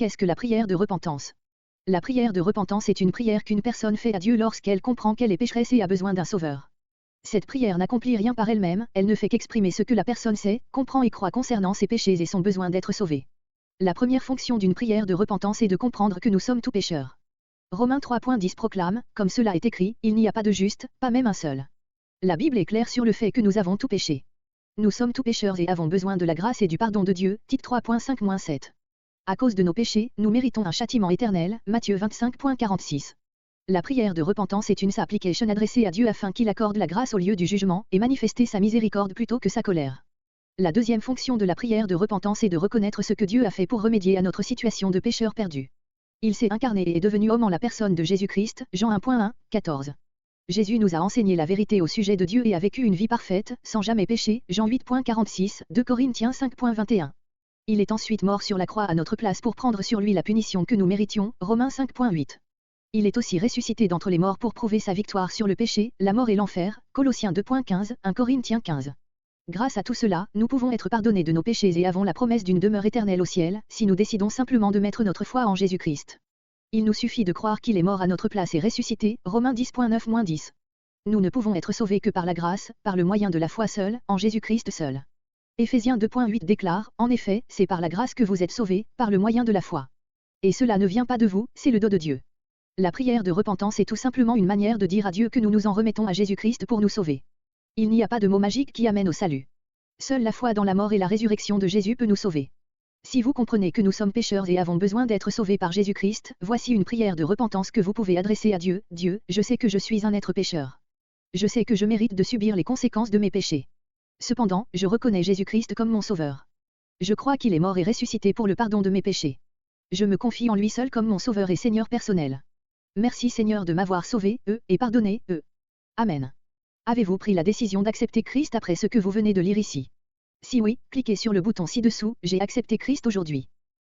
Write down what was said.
Qu'est-ce que la prière de repentance? La prière de repentance est une prière qu'une personne fait à Dieu lorsqu'elle comprend qu'elle est pécheresse et a besoin d'un sauveur. Cette prière n'accomplit rien par elle-même, elle ne fait qu'exprimer ce que la personne sait, comprend et croit concernant ses péchés et son besoin d'être sauvé. La première fonction d'une prière de repentance est de comprendre que nous sommes tous pécheurs. Romains 3.10 proclame, comme cela est écrit, il n'y a pas de juste, pas même un seul. La Bible est claire sur le fait que nous avons tout péché. Nous sommes tous pécheurs et avons besoin de la grâce et du pardon de Dieu, Tite 3.5-7. À cause de nos péchés, nous méritons un châtiment éternel, Matthieu 25.46. La prière de repentance est une supplication adressée à Dieu afin qu'il accorde la grâce au lieu du jugement et manifester sa miséricorde plutôt que sa colère. La deuxième fonction de la prière de repentance est de reconnaître ce que Dieu a fait pour remédier à notre situation de pécheur perdu. Il s'est incarné et est devenu homme en la personne de Jésus-Christ, Jean 1.1, 14. Jésus nous a enseigné la vérité au sujet de Dieu et a vécu une vie parfaite, sans jamais pécher, Jean 8.46, 2 Corinthiens 5.21. Il est ensuite mort sur la croix à notre place pour prendre sur lui la punition que nous méritions, Romains 5.8. Il est aussi ressuscité d'entre les morts pour prouver sa victoire sur le péché, la mort et l'enfer, Colossiens 2.15, 1 Corinthiens 15. Grâce à tout cela, nous pouvons être pardonnés de nos péchés et avons la promesse d'une demeure éternelle au ciel, si nous décidons simplement de mettre notre foi en Jésus-Christ. Il nous suffit de croire qu'il est mort à notre place et ressuscité, Romains 10.9-10. Nous ne pouvons être sauvés que par la grâce, par le moyen de la foi seule, en Jésus-Christ seul. Éphésiens 2.8 déclare, en effet, c'est par la grâce que vous êtes sauvés, par le moyen de la foi. Et cela ne vient pas de vous, c'est le don de Dieu. La prière de repentance est tout simplement une manière de dire à Dieu que nous nous en remettons à Jésus-Christ pour nous sauver. Il n'y a pas de mot magique qui amène au salut. Seule la foi dans la mort et la résurrection de Jésus peut nous sauver. Si vous comprenez que nous sommes pécheurs et avons besoin d'être sauvés par Jésus-Christ, voici une prière de repentance que vous pouvez adresser à Dieu. Dieu, je sais que je suis un être pécheur. Je sais que je mérite de subir les conséquences de mes péchés. Cependant, je reconnais Jésus-Christ comme mon sauveur. Je crois qu'il est mort et ressuscité pour le pardon de mes péchés. Je me confie en lui seul comme mon sauveur et Seigneur personnel. Merci Seigneur de m'avoir sauvé, et pardonné, Amen. Avez-vous pris la décision d'accepter Christ après ce que vous venez de lire ici? Si oui, cliquez sur le bouton ci-dessous, j'ai accepté Christ aujourd'hui.